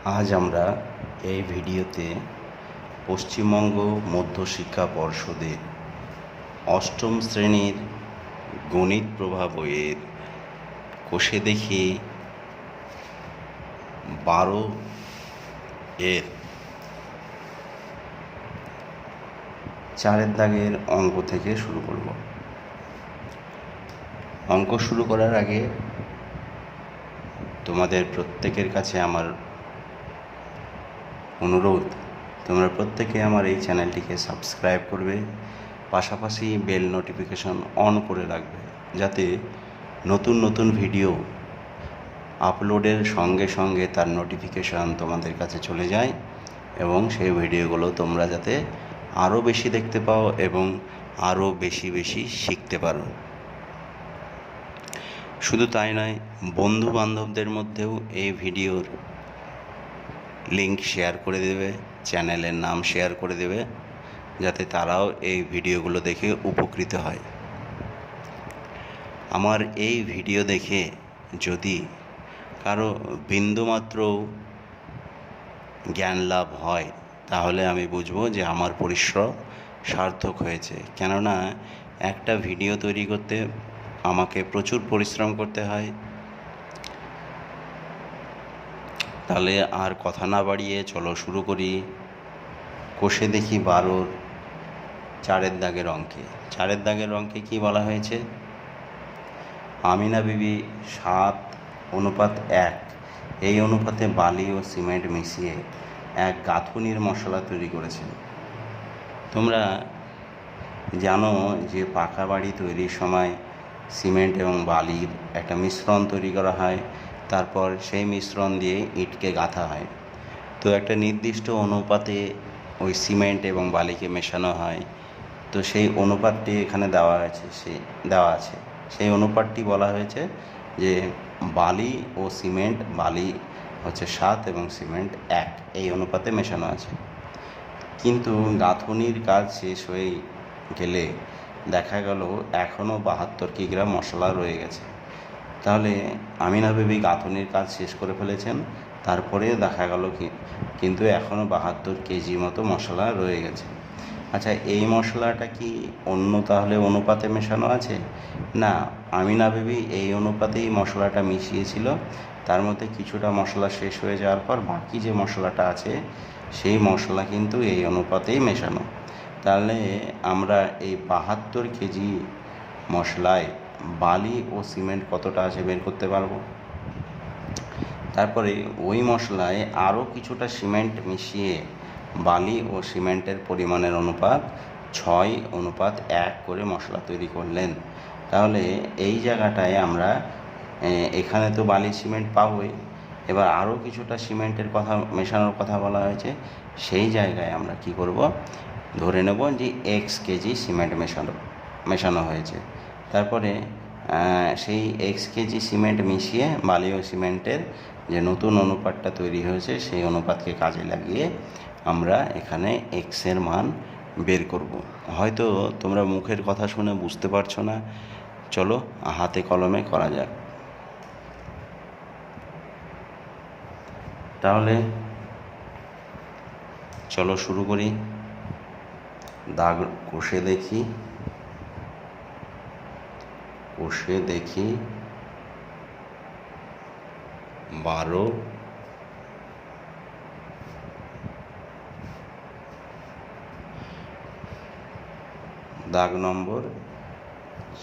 আজ আমরা এই ভিডিওতে পশ্চিমবঙ্গ মধ্যশিক্ষা পর্ষদের অষ্টম শ্রেণীর গণিত প্রভা বইয়ের কোষে দেখি 12 এর 4 দাগের অঙ্ক থেকে শুরু করব। অঙ্ক শুরু করার আগে তোমাদের প্রত্যেকের কাছে আমার অনুরোধ, তোমরা প্রত্যেকে আমার এই চ্যানেলটিকে সাবস্ক্রাইব করবে, পাশাপাশি বেল নোটিফিকেশন অন করে রাখবে, যাতে নতুন নতুন ভিডিও আপলোডের সঙ্গে সঙ্গে তার নোটিফিকেশান তোমাদের কাছে চলে যায় এবং সেই ভিডিওগুলো তোমরা যাতে আরও বেশি দেখতে পাও এবং আরও বেশি বেশি শিখতে পারো। শুধু তাই নয়, বন্ধু বান্ধবদের মধ্যেও এই ভিডিওর লিংক শেয়ার করে দেবে, চ্যানেলের নাম শেয়ার করে দেবে, যাতে তারাও এই ভিডিওগুলো দেখে উপকৃত হয়। আমার এই ভিডিও দেখে যদি কারো বিন্দুমাত্র জ্ঞান লাভ হয়, তাহলে আমি বুঝবো যে আমার পরিশ্রম সার্থক হয়েছে। কেননা একটা ভিডিও তৈরি করতে আমাকে প্রচুর পরিশ্রম করতে হয়। তাহলে আর কথা না বাড়িয়ে চলো শুরু করি। কোষে দেখি 12 4 দাগের অঙ্কে। 4 দাগের অঙ্কে কি বলা হয়েছে? আমিনা বিবি 7:1 এই অনুপাতে বালি ও সিমেন্ট মিশিয়ে এক গাঁথুনির মশলা তৈরি করেছেন। তোমরা জানো যে পাকা বাড়ি তৈরির সময় সিমেন্ট এবং বালির একটা মিশ্রণ তৈরি করা হয়, তারপর সেই মিশ্রণ দিয়ে ইটকে গাঁথা হয়। তো একটা নির্দিষ্ট অনুপাতে ওই সিমেন্ট এবং বালিকে মেশানো হয়। তো সেই অনুপাতটি এখানে দেওয়া আছে। সেই অনুপাতটি বলা হয়েছে যে বালি ও সিমেন্ট, বালি হচ্ছে 7 এবং সিমেন্ট 1, এই অনুপাতে মেশানো আছে। কিন্তু গাঁথুনির কাজ শেষ হয়ে গেলে দেখা গেল এখনও 72 কিগ্রা মশলা রয়ে গেছে। তাহলে আমিনা বিবি গাঁথুনির কাজ শেষ করে ফেলেছেন, তারপরে দেখা গেল কিন্তু এখনও 72 কেজি মতো মশলা রয়ে গেছে। আচ্ছা, এই মশলাটা কি অন্য তাহলে অনুপাতে মেশানো আছে? না, আমিনা বিবি এই অনুপাতেই মশলাটা মিশিয়েছিল। তার মধ্যে কিছুটা মশলা শেষ হয়ে যাওয়ার পর বাকি যে মশলাটা আছে সেই মশলা কিন্তু এই অনুপাতেই মেশানো। তাহলে আমরা এই 72 কেজি মশলায় বালি ও সিমেন্ট কতটা আছে বের করতে পারবো। তারপরে ওই মশলায় আরও কিছুটা সিমেন্ট মিশিয়ে বালি ও সিমেন্টের পরিমাণের অনুপাত 6:1 করে মশলা তৈরি করলেন। তাহলে এই জায়গাটায় আমরা এখানে তো বালি সিমেন্ট পাবোই, এবার আরও কিছুটা সিমেন্টের কথা মেশানোর কথা বলা হয়েছে। সেই জায়গায় আমরা কি করব, ধরে নেব যে x কেজি সিমেন্ট মেশানো হয়েছে। তারপরে সেই x কেজি সিমেন্ট মিশিয়ে বালি ও সিমেন্টের যে নতুন অনুপাতটা তৈরি হয়েছে সেই অনুপাতকে কাজে লাগিয়ে আমরা এখানে x এর মান বের করব। হয়তো তোমরা মুখের কথা শুনে বুঝতে পারছো না, চলো হাতে কলমে করা যাক। তাহলে চলো শুরু করি। দাগ কষে দেখি 12 দাগ নম্বর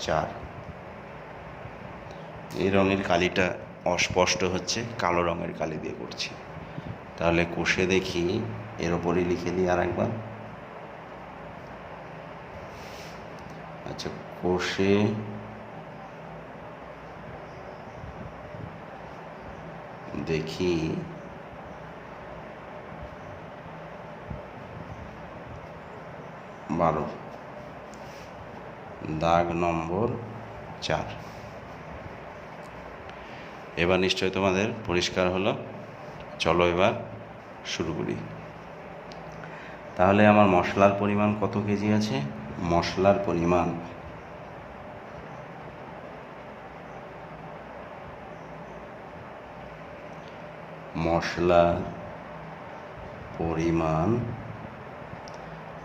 4। এই রঙের কালিটা অস্পষ্ট হচ্ছে, কালো রঙের কালি দিয়ে করছি। তাহলে কষে দেখি এর ওপরই লিখে দিই আর একবার। আচ্ছা, কষে দেখি 12 দাগ নম্বর 4। এবার নিশ্চয়ই তোমাদের পরিষ্কার হলো। চলো এবার শুরু করি। তাহলে আমার মশলার পরিমাণ কত কেজি আছে? মশলার পরিমাণ মশলা পরিমাণ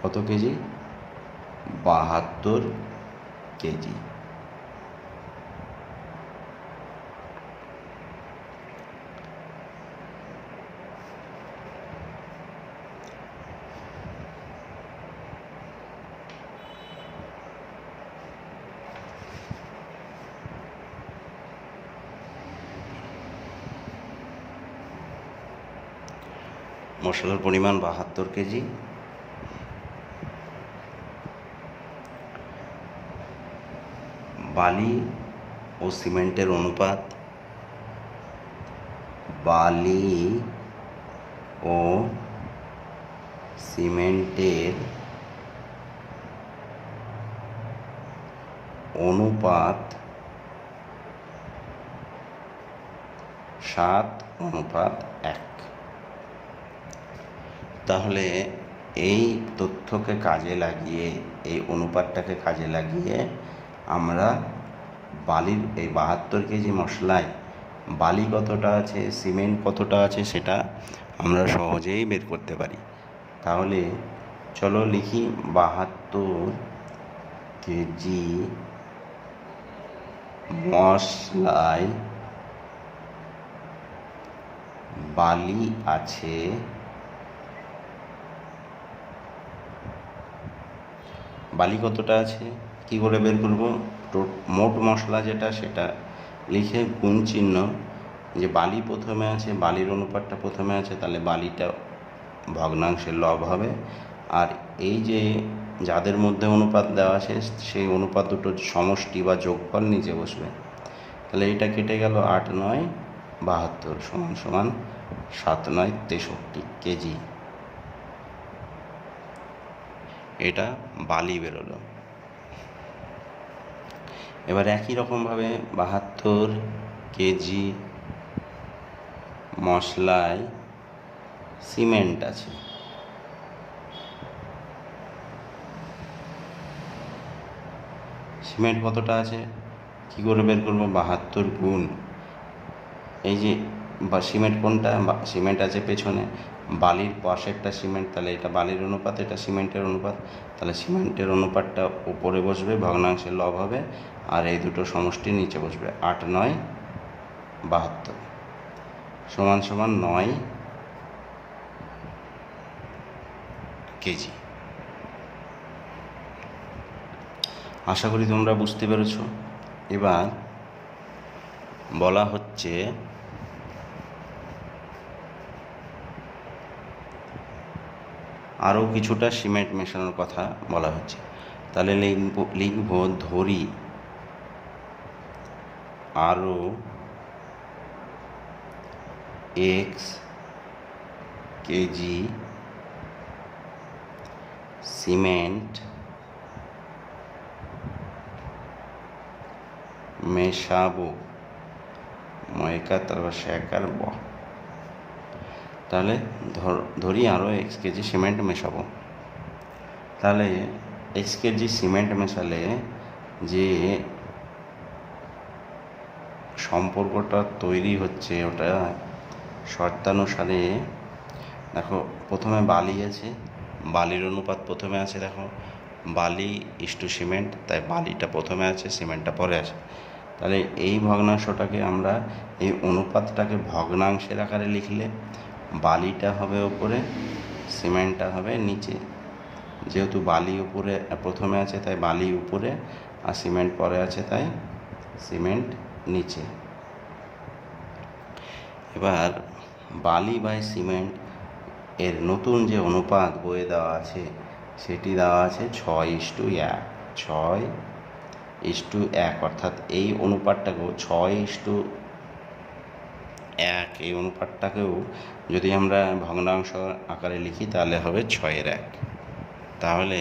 কত কেজি? 72 কেজি। মশলার পরিমাণ 72 কেজি। বালি ও সিমেন্টের অনুপাত, বালি ও সিমেন্টের অনুপাত 7:1। তাহলে এই তথ্যকে কাজে লাগিয়ে, এই অনুপাতটাকে কাজে লাগিয়ে আমরা বালির এই 72 কেজি মশলায় বালি কতটা আছে, সিমেন্ট কতটা আছে সেটা আমরা সহজেই বের করতে পারি। তাহলে চলো লিখি, 72 কেজি মশলায় বালি আছে বালি কতটা আছে কি করে বের করব? মোট মশলা যেটা সেটা লিখে গুণ চিহ্ন, যে বালি প্রথমে আছে, বালির অনুপাতটা প্রথমে আছে, তাহলে বালিটা ভগ্নাংশের লব হবে। আর এই যে যাদের মধ্যে অনুপাত দেওয়া আছে সেই অনুপাত দুটোর সমষ্টি বা যোগফল নিচে বসবে। তাহলে এইটা কেটে গেল, 8 9 72 সমান সমান 7 9 63 কেজি। এটা বালি বেরোলো। এবার একই রকমভাবে 72 কেজি মশলায় সিমেন্ট আছে। সিমেন্ট কতটা আছে কি করে বের করবো? 72 গুণ এই যে সিমেন্ট কোনটা, সিমেন্ট আছে পেছনে, বালির পাশেরটা সিমেন্ট, তাহলে এটা বালির অনুপাত, এটা সিমেন্টের অনুপাত, তাহলে সিমেন্টের অনুপাতটা উপরে বসবে, ভগ্নাংশের লব হবে, আর এই দুটো সমষ্টি নিচে বসবে। 8 9 72 সমান সমান 9 কেজি। আশা করি তোমরা বুঝতে পেরেছ। এবার বলা হচ্ছে আরও কিছুটা সিমেন্ট মেশানোর কথা বলা হচ্ছে। তাহলে লিখব ধরি আরও x কেজি সিমেন্ট মেশাবো, ময়কা তারপর শেখার ব। তাহলে ধরি আরও x কেজি সিমেন্ট মেশাবো। তাহলে x কেজি সিমেন্ট মেশালে যে সম্পর্কটা তৈরি হচ্ছে ওটা শর্তানুসারে, দেখো প্রথমে বালি আছে, বালির অনুপাত প্রথমে আছে, দেখো বালি ইস্টু সিমেন্ট, তাই বালিটা প্রথমে আছে, সিমেন্টটা পরে আছে। তাহলে এই ভগ্নাংশটাকে আমরা, এই অনুপাতটাকে ভগ্নাংশের আকারে লিখলে বালিটা হবে ওপরে, সিমেন্টটা হবে নিচে। যেহেতু বালি উপরে প্রথমে আছে তাই বালি উপরে, আর সিমেন্ট পরে আছে তাই সিমেন্ট নিচে। এবার বালি বাই সিমেন্ট এর নতুন যে অনুপাত বইয়ে দেওয়া আছে সেটি দেওয়া আছে 6:1। 6:1, অর্থাৎ এই অনুপাতটাকেও 6:1, এই অনুপাতটাকেও যদি আমরা ভগ্নাংশ আকারে লিখি তাহলে হবে 6/1। তাহলে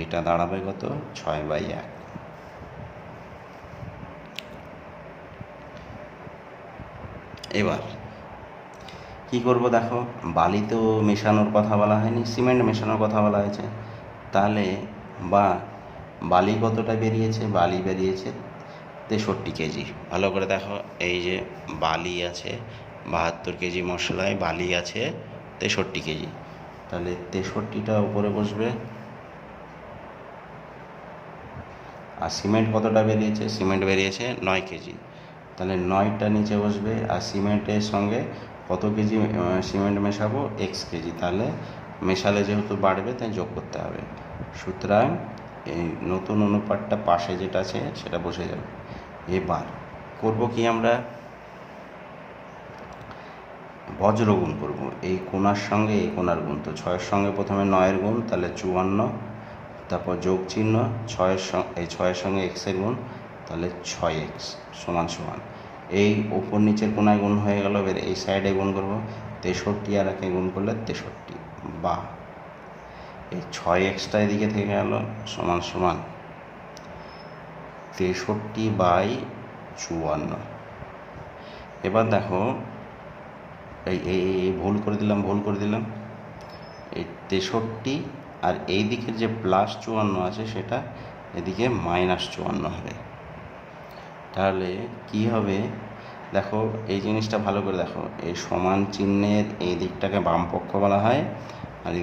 এটা দাঁড়াবে কত? 6/1। এবার কি করব? দেখো বালি তো মেশানোর কথা বলা হয়নি, সিমেন্ট মেশানোর কথা বলা হয়েছে। তাহলে বালি কতটা বেরিয়েছে? বালি বেরিয়েছে 63 কেজি। ভালো করে দেখো, এই যে বালি আছে 72 কেজি মশলায় বালি আছে 63 কেজি। তাহলে 63টা উপরে বসবে। আর সিমেন্ট কতটা বেরিয়েছে? সিমেন্ট বেরিয়েছে 9 কেজি। তাহলে 9টা নিচে বসবে। আর সিমেন্টের সঙ্গে কত কেজি সিমেন্ট মেশাবো? x KG. তাহলে মেশালে যেহেতু বাড়বে তাই যোগ করতে হবে। সুতরাং এই নতুন অনুপাতটা পাশে যেটা আছে সেটা বসে যাবে। এবার করব কি, আমরা বজ্রগুণ করব। এই কোণার সঙ্গে এই কোণার গুণ। তো 6-এর সঙ্গে প্রথমে 9-এর গুণ, তাহলে 54। তারপর যোগ চিহ্ন, 6-এর সঙ্গে x-এর গুণ, তাহলে 6x সমান সমান এই ওপর নিচের কোণায় গুণ হয়ে গেল। এবার এই সাইডে গুণ করব। 63 আর একে গুণ করলে 63, বা এই 6xটা এদিকে থেকে গেল সমান সমান 63/54। এবার দেখো এই ভুল করে দিলাম। এই 63 আর এই দিকের যে +54 আছে সেটা এদিকে -54 হবে। তাহলে কি হবে দেখো, এই জিনিসটা ভালো করে দেখো। এই সমান চিহ্নের এই দিকটাকে বাম পক্ষ বলা হয়, আর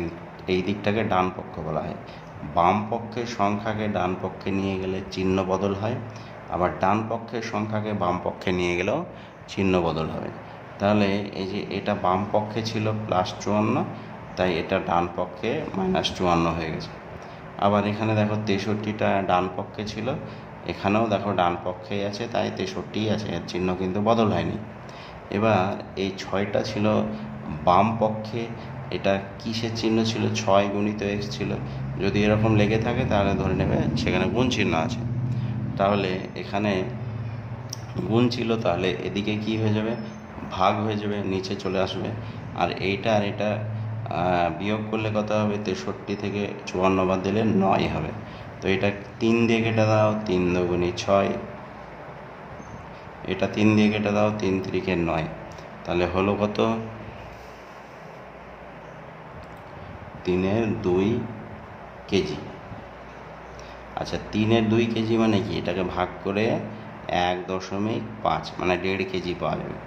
এই দিকটাকে ডান পক্ষ বলা হয়। বাম পক্ষের সংখ্যাকে ডান পক্ষে নিয়ে গেলে চিহ্ন বদল হয়, আবার ডান পক্ষের সংখ্যাকে বাম পক্ষে নিয়ে গেলেও চিহ্ন বদল হবে। তাহলে এই যে এটা বাম পক্ষে ছিল +54, তাই এটা ডান পক্ষে -54 হয়ে গেছে। আবার এখানে দেখো 63টা ডান পক্ষে ছিল, এখানেও দেখো ডান পক্ষেই আছে, তাই 63 আছে, এর চিহ্ন কিন্তু বদল হয়নি। এবার এই 6টা ছিল বাম পক্ষে, এটা কিসের চিহ্ন ছিল? 6 গুণিত x ছিল। যদি এরকম লেগে থাকে তাহলে ধরে নেবে সেখানে গুণ চিহ্ন আছে। তাহলে এখানে গুণ ছিল, তাহলে এদিকে কি হয়ে যাবে? ভাগ হয়ে যাবে, নিচে চলে আসবে। আর এইটা আর এটা বিয়োগ করলে কত হবে? 63 থেকে 54 বাদ দিলে 9 হবে। তো এটা 3 দিয়ে কেটে দাও, 3 দুগুণে 6। এটা 3 দিয়ে কেটে দাও, 3 3-কে 9। তাহলে হলো কত? 3-এর 2 কেজি। আচ্ছা, 3-এর 2 কেজি মানে কি? এটাকে ভাগ করে 1.5 মানে 1.5 কেজি পাওয়া যাবে।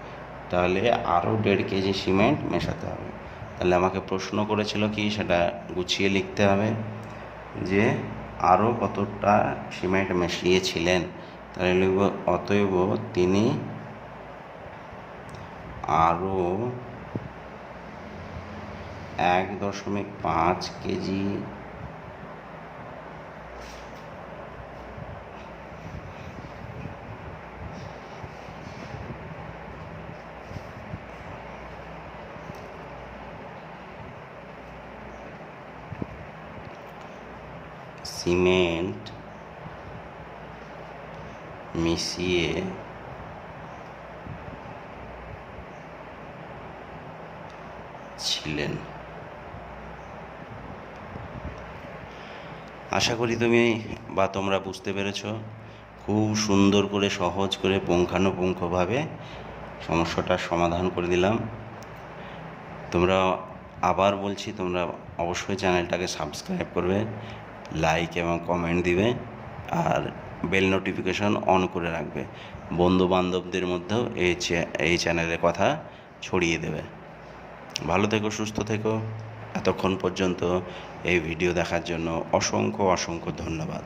তাহলে আরও 1.5 কেজি সিমেন্ট মেশাতে হবে। তাহলে আমাকে প্রশ্ন করেছিল কি, সেটা গুছিয়ে লিখতে হবে যে আরও কতটা সিমেন্ট মিশিয়েছিলেন। তাহলে লিখব অতএব তিনি আরও 1.5 কেজি সিমেন্ট মিশিয়ে ছিলেন। আশা করি তুমি বা তোমরা বুঝতে পেরেছ। খুব সুন্দর করে, সহজ করে, পুঙ্খানুপুঙ্খভাবে সমস্যাটার সমাধান করে দিলাম। তোমরা আবার বলছি, তোমরা অবশ্যই চ্যানেলটাকে সাবস্ক্রাইব করবে, লাইক এবং কমেন্ট দিবে, আর বেল নোটিফিকেশন অন করে রাখবে। বন্ধু বান্ধবদের মধ্যেও এই চ্যানেলের কথা ছড়িয়ে দেবে। ভালো থেকো, সুস্থ থেকো। এতক্ষণ পর্যন্ত এই ভিডিও দেখার জন্য অসংখ্য ধন্যবাদ।